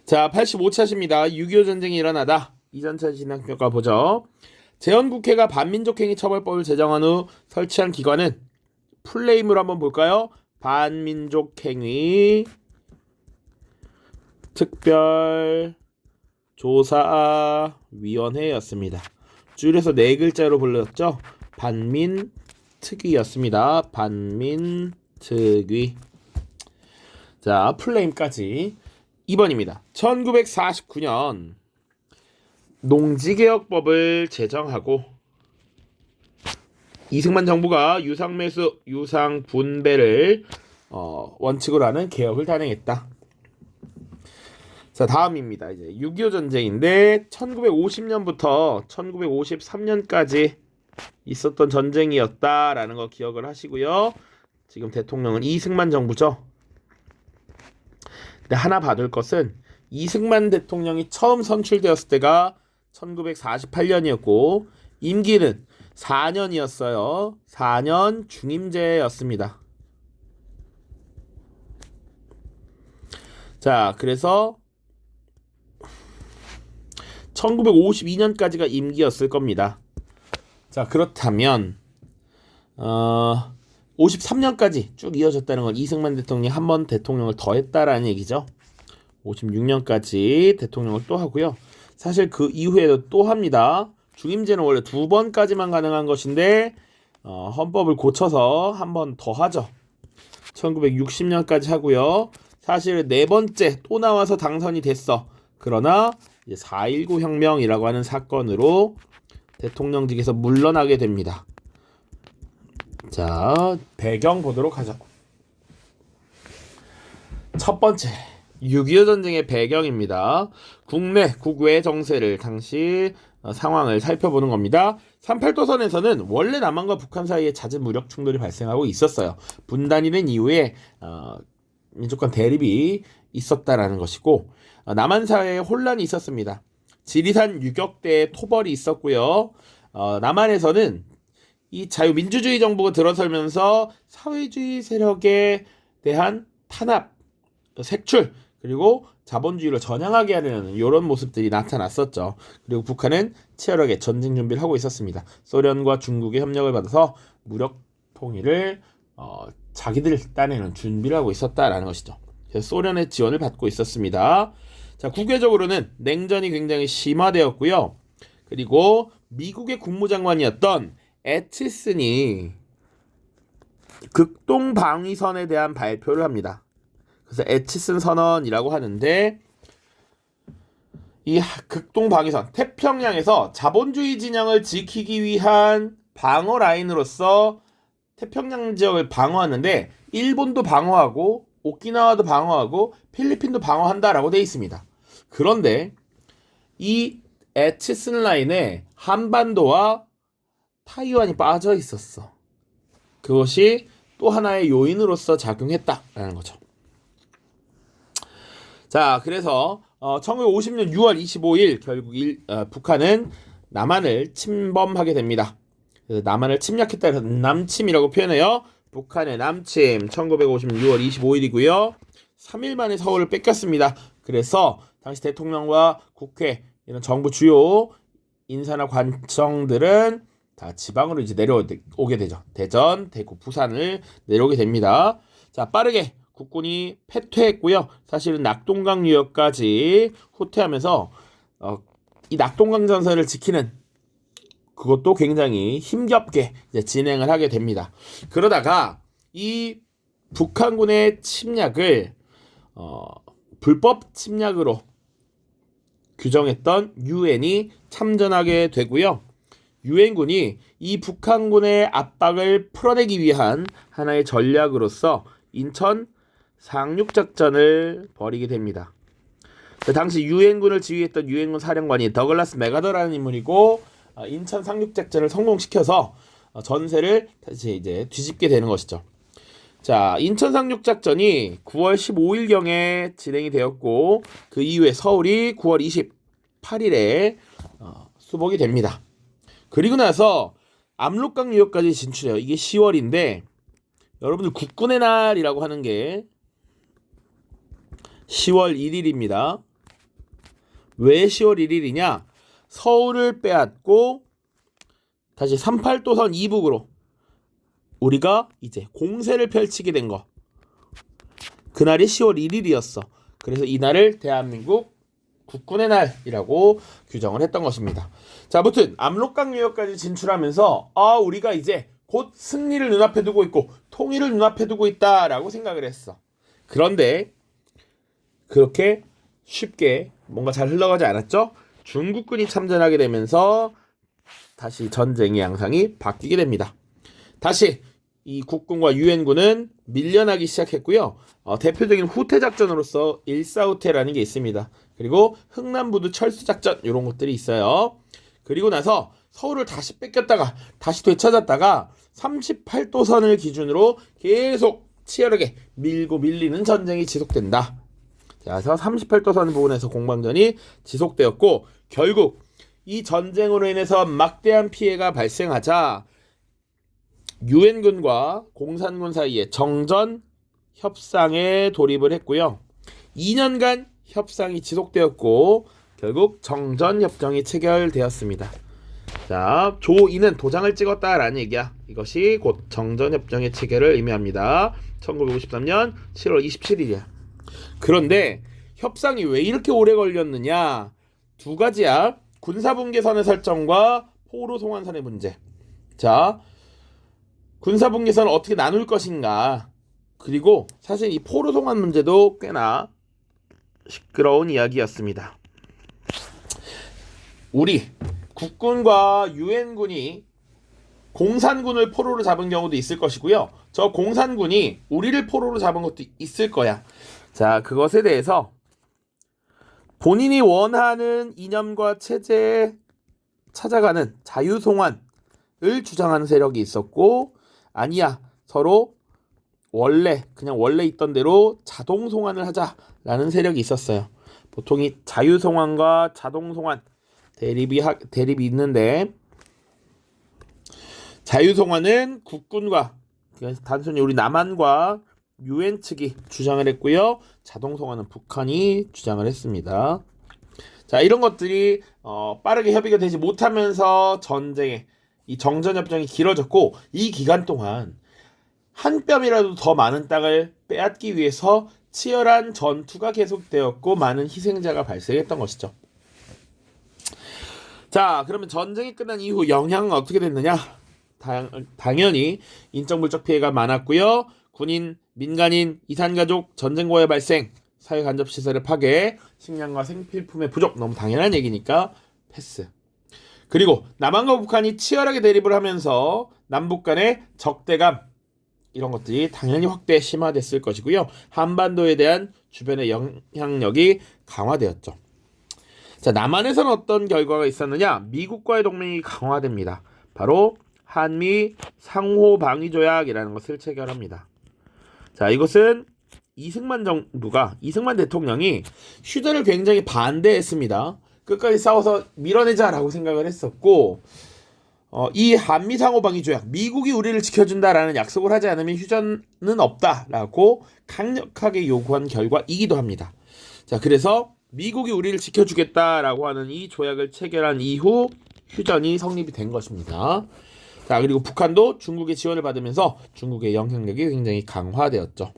자, 85차십니다. 6.25 전쟁이 일어나다. 이전차 진행평가 보죠. 재헌국회가 반민족행위 처벌법을 제정한 후 설치한 기관은 풀네임으로 한번 볼까요? 반민족행위 특별조사위원회였습니다. 줄여서 네 글자로 불렀죠. 반민특위였습니다. 반민특위. 자, 풀네임까지 2번입니다. 1949년 농지개혁법을 제정하고 이승만 정부가 유상매수, 유상분배를 원칙으로 하는 개혁을 단행했다. 자, 다음입니다. 이제 6.25 전쟁인데 1950년부터 1953년까지 있었던 전쟁이었다라는 거 기억을 하시고요. 지금 대통령은 이승만 정부죠. 근데 하나 봐둘 것은 이승만 대통령이 처음 선출되었을 때가 1948년이었고 임기는 4년이었어요. 4년 중임제였습니다. 자, 그래서 1952년까지가 임기였을 겁니다. 자, 그렇다면 53년까지 쭉 이어졌다는 건 이승만 대통령이 한 번 대통령을 더 했다라는 얘기죠. 56년까지 대통령을 또 하고요. 사실 그 이후에도 또 합니다. 중임제는 원래 2번까지만 가능한 것인데 헌법을 고쳐서 한 번 더 하죠. 1960년까지 하고요. 사실 네 번째 또 나와서 당선이 됐어. 그러나 이제 4.19 혁명이라고 하는 사건으로 대통령직에서 물러나게 됩니다. 자, 배경 보도록 하죠. 첫 번째, 6.25 전쟁의 배경입니다. 국내, 국외 정세를 당시 상황을 살펴보는 겁니다. 38도선에서는 원래 남한과 북한 사이에 잦은 무력 충돌이 발생하고 있었어요. 분단이 된 이후에 민족간 대립이 있었다라는 것이고 남한 사회에 혼란이 있었습니다. 지리산 유격대의 토벌이 있었고요. 남한에서는 이 자유민주주의 정부가 들어서면서 사회주의 세력에 대한 탄압, 색출, 그리고 자본주의를 전향하게 하려는 이런 모습들이 나타났었죠. 그리고 북한은 치열하게 전쟁 준비를 하고 있었습니다. 소련과 중국의 협력을 받아서 무력 통일을 자기들 딴에는 준비를 하고 있었다라는 것이죠. 그래서 소련의 지원을 받고 있었습니다. 자, 국외적으로는 냉전이 굉장히 심화되었고요. 그리고 미국의 국무장관이었던 애치슨이 극동방위선에 대한 발표를 합니다. 그래서 애치슨 선언이라고 하는데 이 극동방위선, 태평양에서 자본주의 진영을 지키기 위한 방어 라인으로서 태평양 지역을 방어하는데 일본도 방어하고 오키나와도 방어하고 필리핀도 방어한다라고 되어 있습니다. 그런데 이 애치슨 라인에 한반도와 타이완이 빠져 있었어. 그것이 또 하나의 요인으로서 작용했다라는 거죠. 자, 그래서 1950년 6월 25일 결국 북한은 남한을 침범하게 됩니다. 그래서 남한을 침략했다 해서 남침이라고 표현해요. 북한의 남침 1950년 6월 25일이고요. 3일 만에 서울을 뺏겼습니다. 그래서 당시 대통령과 국회 이런 정부 주요 인사나 관청들은 다 지방으로 이제 내려오게 되죠. 대전, 대구, 부산을 내려오게 됩니다. 자, 빠르게 국군이 패퇴했고요. 사실은 낙동강 유역까지 후퇴하면서 이 낙동강 전선을 지키는 그것도 굉장히 힘겹게 이제 진행을 하게 됩니다. 그러다가 이 북한군의 침략을 불법 침략으로 규정했던 유엔이 참전하게 되고요. 유엔군이 이 북한군의 압박을 풀어내기 위한 하나의 전략으로서 인천 상륙작전을 벌이게 됩니다. 당시 유엔군을 지휘했던 유엔군 사령관이 더글라스 메가더라는 인물이고 인천 상륙작전을 성공시켜서 전세를 다시 이제 뒤집게 되는 것이죠. 자, 인천 상륙작전이 9월 15일경에 진행이 되었고 그 이후에 서울이 9월 28일에 수복이 됩니다. 그리고 나서 압록강 유역까지 진출해요. 이게 10월인데 여러분들 국군의 날이라고 하는 게 10월 1일입니다. 왜 10월 1일이냐? 서울을 빼앗고 다시 38도선 이북으로 우리가 이제 공세를 펼치게 된 거. 그날이 10월 1일이었어. 그래서 이날을 대한민국 국군의 날이라고 규정을 했던 것입니다. 자, 아무튼 압록강 유역까지 진출하면서 우리가 이제 곧 승리를 눈앞에 두고 있고 통일을 눈앞에 두고 있다라고 생각을 했어. 그런데 그렇게 쉽게 뭔가 잘 흘러가지 않았죠. 중국군이 참전하게 되면서 다시 전쟁의 양상이 바뀌게 됩니다. 다시 이 국군과 유엔군은 밀려나기 시작했고요. 대표적인 후퇴작전으로서 일사후퇴라는 게 있습니다. 그리고 흥남부두 철수작전 이런 것들이 있어요. 그리고 나서 서울을 다시 뺏겼다가 다시 되찾았다가 38도선을 기준으로 계속 치열하게 밀고 밀리는 전쟁이 지속된다. 자, 그래서 38도선 부근에서 공방전이 지속되었고 결국 이 전쟁으로 인해서 막대한 피해가 발생하자 유엔군과 공산군 사이에 정전 협상에 돌입을 했고요. 2년간 협상이 지속되었고 결국 정전 협정이 체결되었습니다. 자, 조이는 도장을 찍었다라는 얘기야. 이것이 곧 정전 협정의 체결을 의미합니다. 1953년 7월 27일이야. 그런데 협상이 왜 이렇게 오래 걸렸느냐? 두 가지야. 군사분계선의 설정과 포로 송환선의 문제. 자, 군사분계선을 어떻게 나눌 것인가. 그리고 사실 이 포로 송환 문제도 꽤나 시끄러운 이야기였습니다. 우리 국군과 유엔군이 공산군을 포로로 잡은 경우도 있을 것이고요. 저 공산군이 우리를 포로로 잡은 것도 있을 거야. 자, 그것에 대해서 본인이 원하는 이념과 체제에 찾아가는 자유송환을 주장하는 세력이 있었고, 아니야, 서로 그냥 원래 있던 대로 자동송환을 하자라는 세력이 있었어요. 보통 이 자유송환과 자동송환 대립이 있는데, 자유송환은 국군과 단순히 우리 남한과 유엔 측이 주장을 했고요. 자동송환은 북한이 주장을 했습니다. 자, 이런 것들이 빠르게 협의가 되지 못하면서 이 정전협정이 길어졌고, 이 기간 동안 한 뼘이라도 더 많은 땅을 빼앗기 위해서 치열한 전투가 계속되었고 많은 희생자가 발생했던 것이죠. 자, 그러면 전쟁이 끝난 이후 영향은 어떻게 됐느냐? 당연히 인적 물적 피해가 많았고요. 군인, 민간인, 이산가족, 전쟁고의 발생, 사회 간접 시설의 파괴, 식량과 생필품의 부족, 너무 당연한 얘기니까 패스. 그리고 남한과 북한이 치열하게 대립을 하면서 남북 간의 적대감, 이런 것들이 당연히 확대 심화됐을 것이고요. 한반도에 대한 주변의 영향력이 강화되었죠. 자, 남한에서는 어떤 결과가 있었느냐? 미국과의 동맹이 강화됩니다. 바로 한미 상호방위조약이라는 것을 체결합니다. 자, 이것은 이승만 대통령이 휴전을 굉장히 반대했습니다. 끝까지 싸워서 밀어내자라고 생각을 했었고, 이 한미 상호방위조약, 미국이 우리를 지켜준다라는 약속을 하지 않으면 휴전은 없다라고 강력하게 요구한 결과이기도 합니다. 자, 그래서 미국이 우리를 지켜주겠다라고 하는 이 조약을 체결한 이후 휴전이 성립이 된 것입니다. 자, 그리고 북한도 중국의 지원을 받으면서 중국의 영향력이 굉장히 강화되었죠.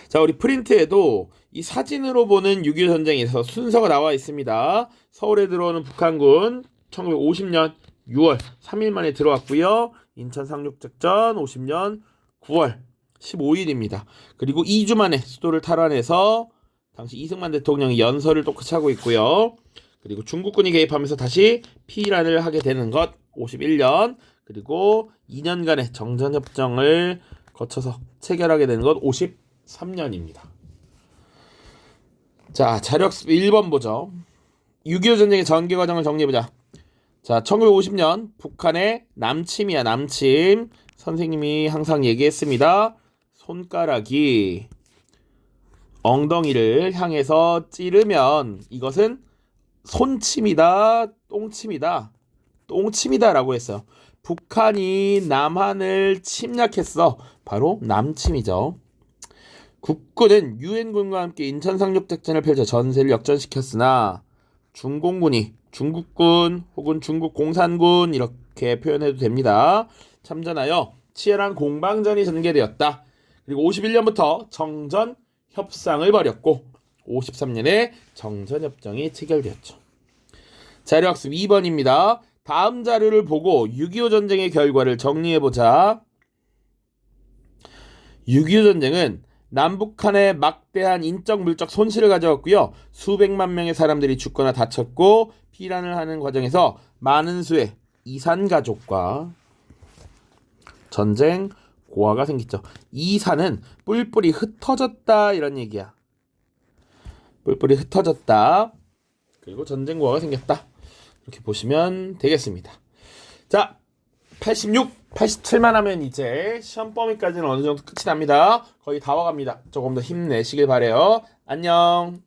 자, 우리 프린트에도 이 사진으로 보는 6.25 전쟁에서 순서가 나와 있습니다. 서울에 들어오는 북한군 1950년 6월 3일 만에 들어왔고요. 인천 상륙작전 50년 9월 15일입니다. 그리고 2주 만에 수도를 탈환해서 당시 이승만 대통령이 연설을 똑같이 하고 있고요. 그리고 중국군이 개입하면서 다시 피란을 하게 되는 것 51년, 그리고 2년간의 정전협정을 거쳐서 체결하게 되는 것 53년입니다. 자, 자료학습 1번 보죠. 6.25 전쟁의 전개 과정을 정리해보자. 자, 1950년 북한의 남침이야, 남침. 선생님이 항상 얘기했습니다. 손가락이 엉덩이를 향해서 찌르면 이것은 손침이다, 똥침이다라고 했어요. 북한이 남한을 침략했어. 바로 남침이죠. 국군은 유엔군과 함께 인천 상륙작전을 펼쳐 전세를 역전시켰으나 중공군이 중국군 혹은 중국 공산군 이렇게 표현해도 됩니다. 참전하여 치열한 공방전이 전개되었다. 그리고 51년부터 정전 협상을 벌였고 53년에 정전협정이 체결되었죠. 자료학습 2번입니다. 다음 자료를 보고 6.25 전쟁의 결과를 정리해보자. 6.25 전쟁은 남북한의 막대한 인적 물적 손실을 가져왔고요. 수백만 명의 사람들이 죽거나 다쳤고 피난을 하는 과정에서 많은 수의 이산 가족과 전쟁 고아가 생겼죠. 이산은 뿔뿔이 흩어졌다 이런 얘기야. 뿔뿔이 흩어졌다. 그리고 전쟁 고아가 생겼다. 이렇게 보시면 되겠습니다. 자, 86, 87만 하면 이제 시험 범위까지는 어느 정도 끝이 납니다. 거의 다 와갑니다. 조금 더 힘내시길 바래요. 안녕.